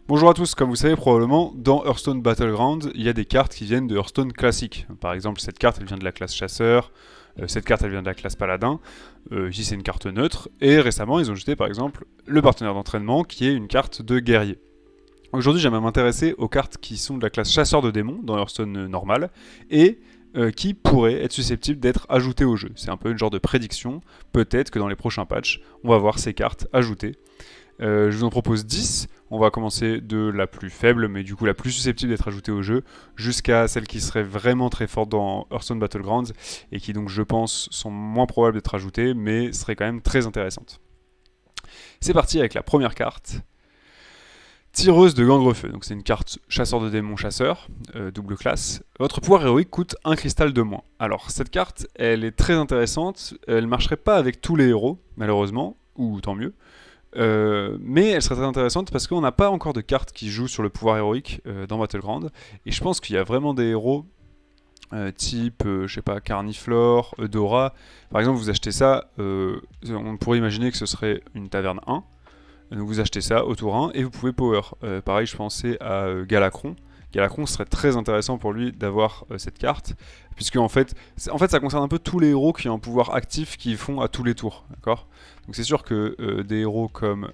Bonjour à tous, comme vous savez probablement, dans Hearthstone Battlegrounds, il y a des cartes qui viennent de Hearthstone classique. Par exemple, cette carte, elle vient de la classe chasseur, cette carte, elle vient de la classe paladin, ici c'est une carte neutre, et récemment, ils ont jeté par exemple le partenaire d'entraînement, qui est une carte de guerrier. Aujourd'hui, j'aimerais m'intéresser aux cartes qui sont de la classe chasseur de démons, dans Hearthstone normal, et qui pourraient être susceptibles d'être ajoutées au jeu. C'est un peu une genre de prédiction, peut-être que dans les prochains patchs, on va voir ces cartes ajoutées. Je vous en propose 10. On va commencer de la plus faible, mais du coup la plus susceptible d'être ajoutée au jeu, jusqu'à celle qui serait vraiment très forte dans Hearthstone Battlegrounds, et qui donc je pense sont moins probables d'être ajoutées, mais seraient quand même très intéressantes. C'est parti avec la première carte. Tireuse de Gangrefeu, donc c'est une carte chasseur de démons chasseur, double classe. Votre pouvoir héroïque coûte un cristal de moins. Alors cette carte, elle est très intéressante, elle marcherait pas avec tous les héros, malheureusement, ou tant mieux. Mais elle serait très intéressante parce qu'on n'a pas encore de cartes qui jouent sur le pouvoir héroïque dans Battleground. Et je pense qu'il y a vraiment des héros type, je sais pas, Carniflore, Eudora. Par exemple, vous achetez ça, on pourrait imaginer que ce serait une taverne 1. Donc vous achetez ça au tour 1 et vous pouvez power. Pareil, je pensais à Galacron. Galacron serait très intéressant pour lui d'avoir cette carte, puisque en fait, ça concerne un peu tous les héros qui ont un pouvoir actif qu'ils font à tous les tours, d'accord. Donc c'est sûr que des héros comme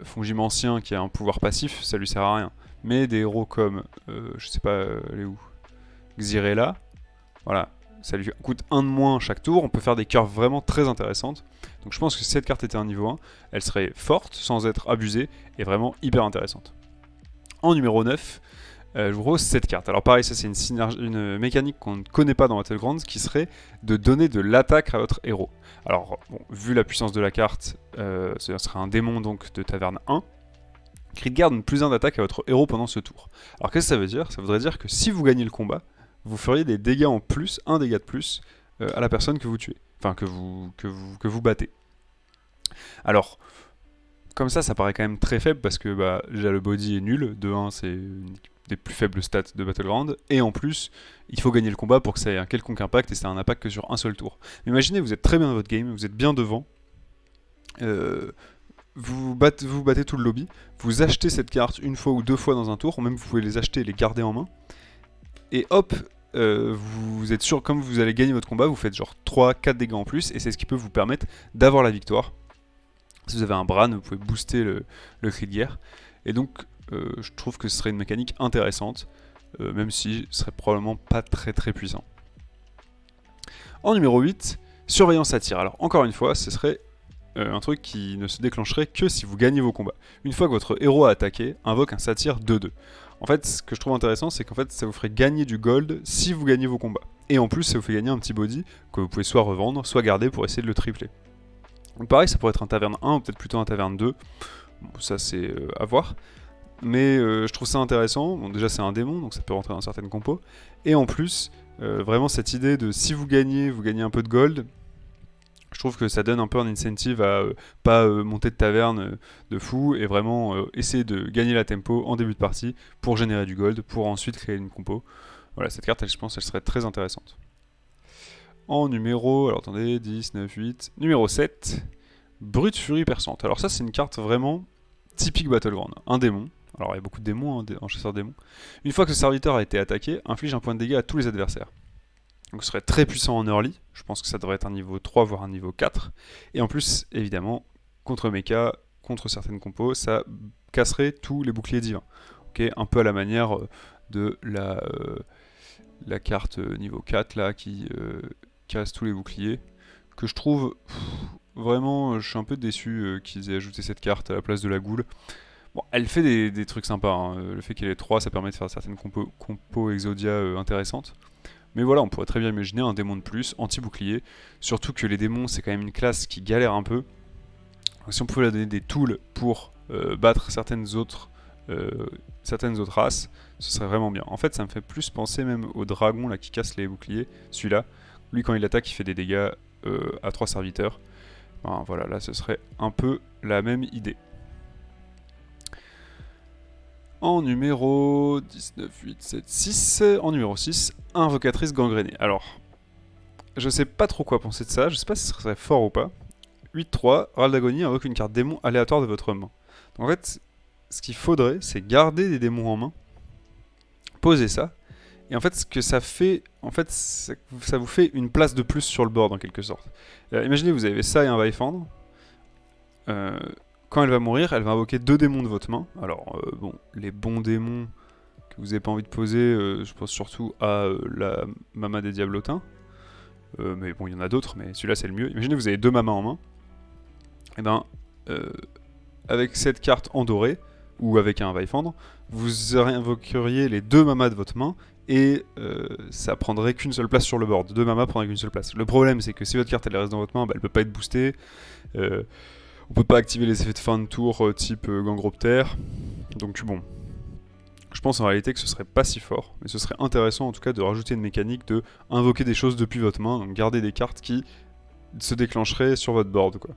Fongimancien qui a un pouvoir passif, ça lui sert à rien. Mais des héros comme, je sais pas, elle est où, Xyrella, voilà, ça lui coûte un de moins chaque tour, on peut faire des curves vraiment très intéressantes. Donc je pense que si cette carte était un niveau 1, elle serait forte, sans être abusée, et vraiment hyper intéressante. En numéro 9, je vous propose cette carte. Alors pareil, ça c'est une mécanique qu'on ne connaît pas dans Battlegrounds, qui serait de donner de l'attaque à votre héros. Alors, bon, vu la puissance de la carte, ce serait un démon donc de taverne 1, qui garde plus 1 d'attaque à votre héros pendant ce tour. Alors qu'est-ce que ça veut dire? Ça voudrait dire que si vous gagnez le combat, vous feriez des dégâts en plus, un dégât de plus, à la personne que vous tuez. Enfin, que vous battez. Alors, comme ça paraît quand même très faible parce que déjà le body est nul. De 1, c'est une des plus faibles stats de Battleground. Et en plus, il faut gagner le combat pour que ça ait un quelconque impact et c'est un impact que sur un seul tour. Mais imaginez, vous êtes très bien dans votre game, vous êtes bien devant. Vous battez tout le lobby, vous achetez cette carte une fois ou deux fois dans un tour, ou même vous pouvez les acheter et les garder en main. Et hop, vous êtes sûr, comme vous allez gagner votre combat, vous faites genre 3-4 dégâts en plus, et c'est ce qui peut vous permettre d'avoir la victoire. Si vous avez un Bran, vous pouvez booster le cri de guerre. Et donc, je trouve que ce serait une mécanique intéressante, même si ce serait probablement pas très très puissant. En numéro 8, Surveillance Satyre. Alors, encore une fois, ce serait un truc qui ne se déclencherait que si vous gagnez vos combats. Une fois que votre héros a attaqué, invoque un Satyre 2-2. En fait, ce que je trouve intéressant, c'est qu'en fait, ça vous ferait gagner du gold si vous gagnez vos combats. Et en plus, ça vous fait gagner un petit body que vous pouvez soit revendre, soit garder pour essayer de le tripler. Donc pareil, ça pourrait être un taverne 1 ou peut-être plutôt un taverne 2. Bon, ça c'est à voir. Mais je trouve ça intéressant. Bon, déjà c'est un démon, donc ça peut rentrer dans certaines compos. Et en plus, vraiment cette idée de si vous gagnez un peu de gold. Je trouve que ça donne un peu un incentive à pas monter de taverne de fou et vraiment essayer de gagner la tempo en début de partie pour générer du gold, pour ensuite créer une compo. Voilà, cette carte, je pense, elle serait très intéressante. En numéro, alors attendez, 10, 9, 8, numéro 7, Brute Furie Perçante. Alors ça, c'est une carte vraiment typique Battleground. Un démon. Alors il y a beaucoup de démons en chasseur démon. Une fois que ce serviteur a été attaqué, inflige un point de dégâts à tous les adversaires. Donc ce serait très puissant en early, je pense que ça devrait être un niveau 3 voire un niveau 4. Et en plus, évidemment, contre mecha, contre certaines compos, ça casserait tous les boucliers divins. Okay, un peu à la manière de la carte niveau 4 là qui casse tous les boucliers. Que je trouve vraiment, je suis un peu déçu qu'ils aient ajouté cette carte à la place de la goule. Bon, elle fait des trucs sympas, hein. Le fait qu'elle ait 3, ça permet de faire certaines compos Exodia intéressantes. Mais voilà, on pourrait très bien imaginer un démon de plus, anti-bouclier. Surtout que les démons, c'est quand même une classe qui galère un peu. Donc, si on pouvait leur donner des tools pour battre certaines autres races, ce serait vraiment bien. En fait, ça me fait plus penser même au dragon là, qui casse les boucliers. Celui-là, lui quand il attaque, il fait des dégâts à 3 serviteurs. Enfin, voilà, là ce serait un peu la même idée. En numéro 19, 8, 7, 6, en numéro 6, Invocatrice Gangrénée. Alors, je sais pas trop quoi penser de ça, je sais pas si ce serait fort ou pas. 8-3, Râle d'Agonie invoque une carte démon aléatoire de votre main. Donc en fait, ce qu'il faudrait, c'est garder des démons en main, poser ça, et en fait, ce que ça fait, en fait, ça vous fait une place de plus sur le board en quelque sorte. Imaginez, vous avez ça et un va-et-fendre. Quand elle va mourir, elle va invoquer 2 démons de votre main. Alors, bon, les bons démons que vous n'avez pas envie de poser, je pense surtout à la Mama des Diablotins. Mais bon, il y en a d'autres, mais celui-là c'est le mieux. Imaginez, vous avez 2 mamas en main. Et ben, avec cette carte en doré, ou avec un va-et-fendre, vous invoqueriez les 2 mamas de votre main, et ça prendrait qu'une seule place sur le board. 2 mamas prendraient qu'une seule place. Le problème, c'est que si votre carte elle reste dans votre main, bah, elle peut pas être boostée. On peut pas activer les effets de fin de tour type Gangroptère. Donc bon, je pense en réalité que ce serait pas si fort, mais ce serait intéressant en tout cas de rajouter une mécanique de invoquer des choses depuis votre main, donc garder des cartes qui se déclencheraient sur votre board, quoi.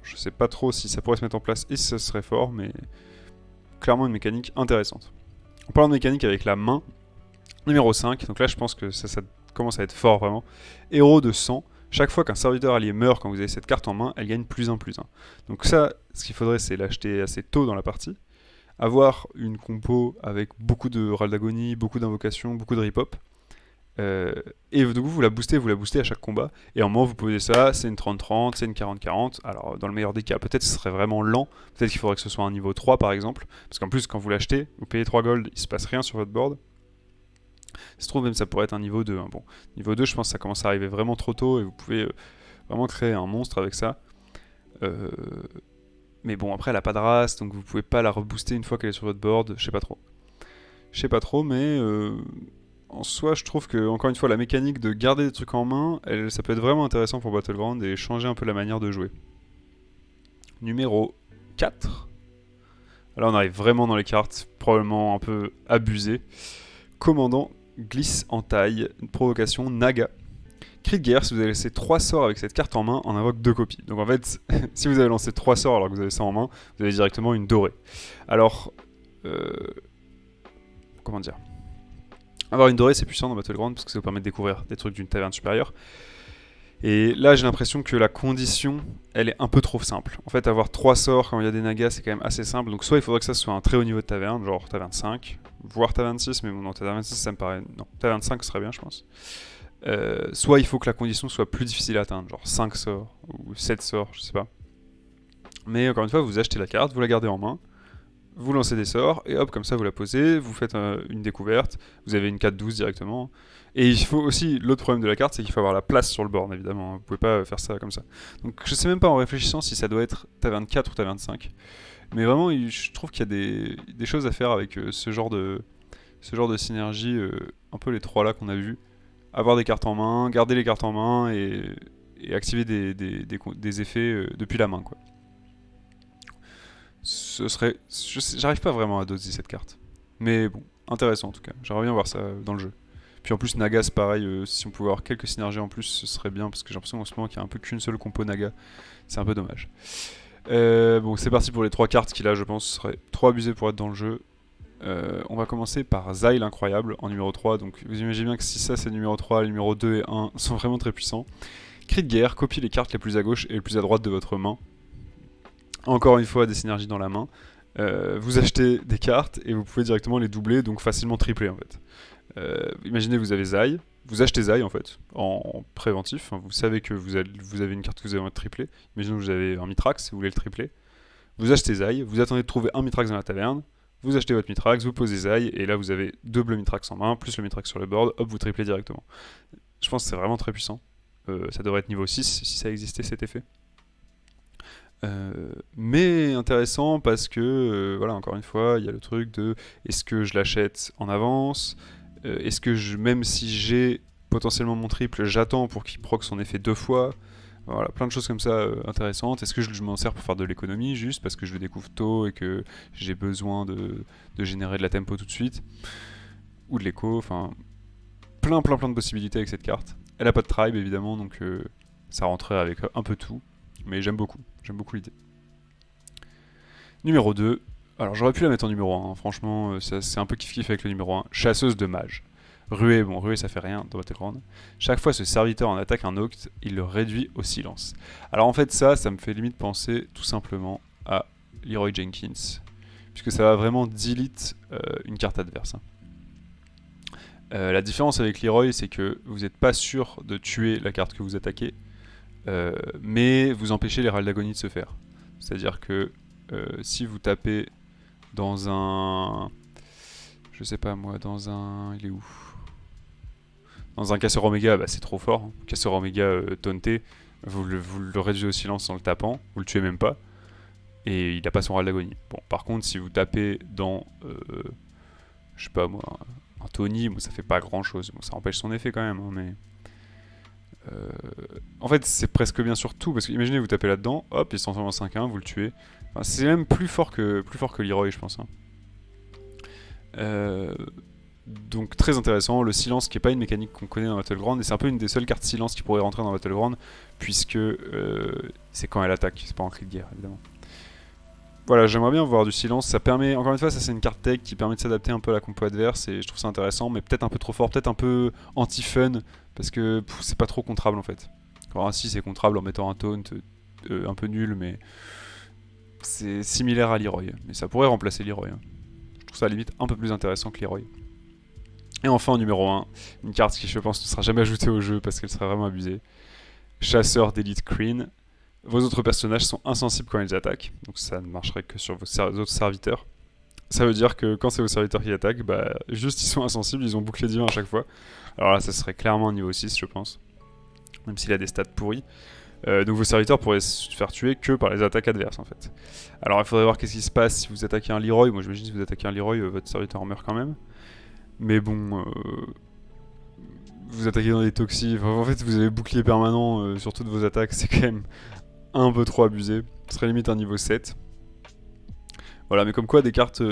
Je sais pas trop si ça pourrait se mettre en place et si ça serait fort, mais clairement une mécanique intéressante. En parlant de mécanique avec la main, numéro 5, donc là je pense que ça commence à être fort vraiment. Héros de sang. Chaque fois qu'un serviteur allié meurt quand vous avez cette carte en main, elle gagne +1/+1. Donc ça, ce qu'il faudrait, c'est l'acheter assez tôt dans la partie. Avoir une compo avec beaucoup de râles d'agonie, beaucoup d'invocations, beaucoup de rip-hop. Et du coup, vous la boostez à chaque combat. Et en moment, vous posez ça, c'est une 30-30, c'est une 40-40. Alors, dans le meilleur des cas, peut-être ce serait vraiment lent. Peut-être qu'il faudrait que ce soit un niveau 3 par exemple. Parce qu'en plus, quand vous l'achetez, vous payez 3 gold, il se passe rien sur votre board. Ça se trouve même ça pourrait être un niveau 2. Hein. Bon, niveau 2, je pense que ça commence à arriver vraiment trop tôt et vous pouvez vraiment créer un monstre avec ça. Mais bon, après elle a pas de race, donc vous pouvez pas la rebooster une fois qu'elle est sur votre board. Je sais pas trop, mais en soi, je trouve que, encore une fois, la mécanique de garder des trucs en main, ça peut être vraiment intéressant pour Battleground et changer un peu la manière de jouer. Numéro 4. Là, on arrive vraiment dans les cartes, probablement un peu abusées. Commandant glisse en taille, une provocation Naga. Cri de guerre, si vous avez laissé 3 sorts avec cette carte en main, on invoque 2 copies. Donc en fait, si vous avez lancé 3 sorts alors que vous avez ça en main, vous avez directement une dorée. Alors, comment dire, avoir une dorée c'est puissant dans Battleground parce que ça vous permet de découvrir des trucs d'une taverne supérieure. Et là j'ai l'impression que la condition elle est un peu trop simple. En fait avoir 3 sorts quand il y a des nagas c'est quand même assez simple. Donc soit il faudrait que ça soit un très haut niveau de taverne, genre taverne 5, voire taverne 6, mais bon non taverne 6 ça me paraît... Non, taverne 5 serait bien je pense. Soit il faut que la condition soit plus difficile à atteindre, genre 5 sorts ou 7 sorts, je sais pas. Mais encore une fois vous achetez la carte, vous la gardez en main, vous lancez des sorts, et hop, comme ça vous la posez, vous faites une découverte, vous avez une 4-12 directement. Et il faut aussi, l'autre problème de la carte, c'est qu'il faut avoir la place sur le board, évidemment, vous pouvez pas faire ça comme ça. Donc je sais même pas en réfléchissant si ça doit être taverne 4 ou taverne 5. Mais vraiment, je trouve qu'il y a des choses à faire avec ce genre de synergie, un peu les trois là qu'on a vus. Avoir des cartes en main, garder les cartes en main, et activer des effets depuis la main, quoi. Ce serait... J'arrive pas vraiment à doser cette carte. Mais bon, intéressant en tout cas. J'aimerais bien voir ça dans le jeu. Puis en plus, Naga, c'est pareil. Si on pouvait avoir quelques synergies en plus, ce serait bien. Parce que j'ai l'impression en ce moment qu'il y a un peu qu'une seule compo Naga. C'est un peu dommage. Bon, c'est parti pour les 3 cartes qui là, je pense, seraient trop abusées pour être dans le jeu. On va commencer par Zyle incroyable en numéro 3. Donc vous imaginez bien que si ça c'est numéro 3, le numéro 2 et 1 sont vraiment très puissants. Cri de guerre, copie les cartes les plus à gauche et les plus à droite de votre main. Encore une fois, des synergies dans la main. Vous achetez des cartes et vous pouvez directement les doubler, donc facilement tripler en fait. Imaginez vous avez Zyle, vous achetez Zyle en fait, en préventif. Enfin, vous savez que vous avez une carte que vous avez envie de tripler. Imaginez que vous avez un Mitrax, vous voulez le tripler. Vous achetez Zyle, vous attendez de trouver un Mitrax dans la taverne. Vous achetez votre Mitrax, vous posez Zyle, et là vous avez 2 bleus Mitrax en main, plus le Mitrax sur le board, hop, vous triplez directement. Je pense que c'est vraiment très puissant. Ça devrait être niveau 6 si ça existait cet effet. Mais intéressant parce que, voilà, encore une fois, il y a le truc de est-ce que je l'achète en avance, est-ce que même si j'ai potentiellement mon triple, j'attends pour qu'il proc son effet 2 fois. Voilà, plein de choses comme ça intéressantes. Est-ce que je m'en sers pour faire de l'économie juste parce que je le découvre tôt et que j'ai besoin de générer de la tempo tout de suite, ou de l'écho, enfin plein de possibilités avec cette carte. Elle a pas de tribe évidemment, donc ça rentrait avec un peu tout, mais j'aime beaucoup l'idée. Numéro 2, alors j'aurais pu la mettre en numéro 1, hein. Franchement c'est un peu kiff-kiff avec le numéro 1, chasseuse de mages. Ruée, bon, ruée ça fait rien dans Battleground. Chaque fois ce serviteur en attaque un Oct, il le réduit au silence. Alors en fait ça me fait limite penser tout simplement à Leroy Jenkins. puisque ça va vraiment delete une carte adverse. La différence avec Leroy, c'est que vous n'êtes pas sûr de tuer la carte que vous attaquez, mais vous empêchez les râles d'agonie de se faire. C'est-à-dire que si vous tapez dans un... Je sais pas moi, dans un... Il est où? Dans un casseur Oméga, bah, c'est trop fort. Casseur Oméga taunté, vous le réduisez au silence en le tapant, vous le tuez même pas, et il n'a pas son râle d'agonie. Bon, par contre, si vous tapez dans... je sais pas moi, un Tony, bon, ça fait pas grand chose. Bon, ça empêche son effet quand même, hein, mais... en fait, c'est presque bien sur tout, parce que imaginez vous tapez là-dedans, hop, il se transforme en 5-1, vous le tuez. Enfin, c'est même plus fort que Leroy, je pense. Hein. Donc très intéressant, le silence qui est pas une mécanique qu'on connaît dans Battleground, et c'est un peu une des seules cartes silence qui pourrait rentrer dans Battleground, puisque c'est quand elle attaque, c'est pas en cri de guerre évidemment. Voilà, j'aimerais bien voir du silence, ça permet, encore une fois, ça c'est une carte tech qui permet de s'adapter un peu à la compo adverse, et je trouve ça intéressant, mais peut-être un peu trop fort, peut-être un peu anti-fun, parce que c'est pas trop contrable en fait. Alors ainsi c'est contrable en mettant un taunt un peu nul, mais c'est similaire à Leroy, mais ça pourrait remplacer Leroy. Hein. Je trouve ça à la limite un peu plus intéressant que Leroy. Et enfin, en numéro 1, une carte qui je pense ne sera jamais ajoutée au jeu parce qu'elle serait vraiment abusée. Chasseur d'élite Kreen. Vos autres personnages sont insensibles quand ils attaquent, donc ça ne marcherait que sur vos autres serviteurs. Ça veut dire que quand c'est vos serviteurs qui attaquent, bah, juste ils sont insensibles, ils ont bouclier divin à chaque fois. Alors là, ça serait clairement un niveau 6, je pense. Même s'il a des stats pourris. Donc vos serviteurs pourraient se faire tuer que par les attaques adverses en fait. Alors il faudrait voir qu'est-ce qui se passe si vous attaquez un Leroy. Moi j'imagine si vous attaquez un Leroy, votre serviteur meurt quand même. Mais bon, vous attaquez dans des toxis, enfin, en fait vous avez bouclier permanent sur toutes vos attaques, c'est quand même un peu trop abusé. Ce serait limite un niveau 7. Voilà, mais comme quoi des cartes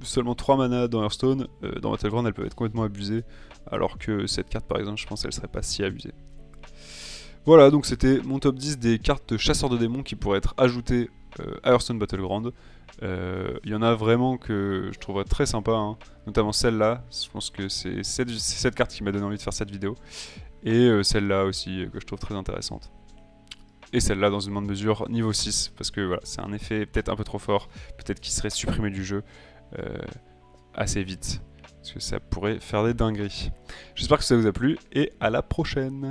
seulement 3 mana dans Hearthstone, dans Battleground elles peuvent être complètement abusées, alors que cette carte par exemple je pense qu'elle serait pas si abusée. Voilà, donc c'était mon top 10 des cartes chasseurs de démons qui pourraient être ajoutées à Hearthstone Battleground. Il y en a vraiment que je trouverais très sympa, hein, notamment celle-là. Je pense que c'est cette carte qui m'a donné envie de faire cette vidéo. Et celle-là aussi, que je trouve très intéressante. Et celle-là dans une moindre mesure, niveau 6, parce que voilà, c'est un effet peut-être un peu trop fort, peut-être qu'il serait supprimé du jeu assez vite. Parce que ça pourrait faire des dingueries. J'espère que ça vous a plu, et à la prochaine!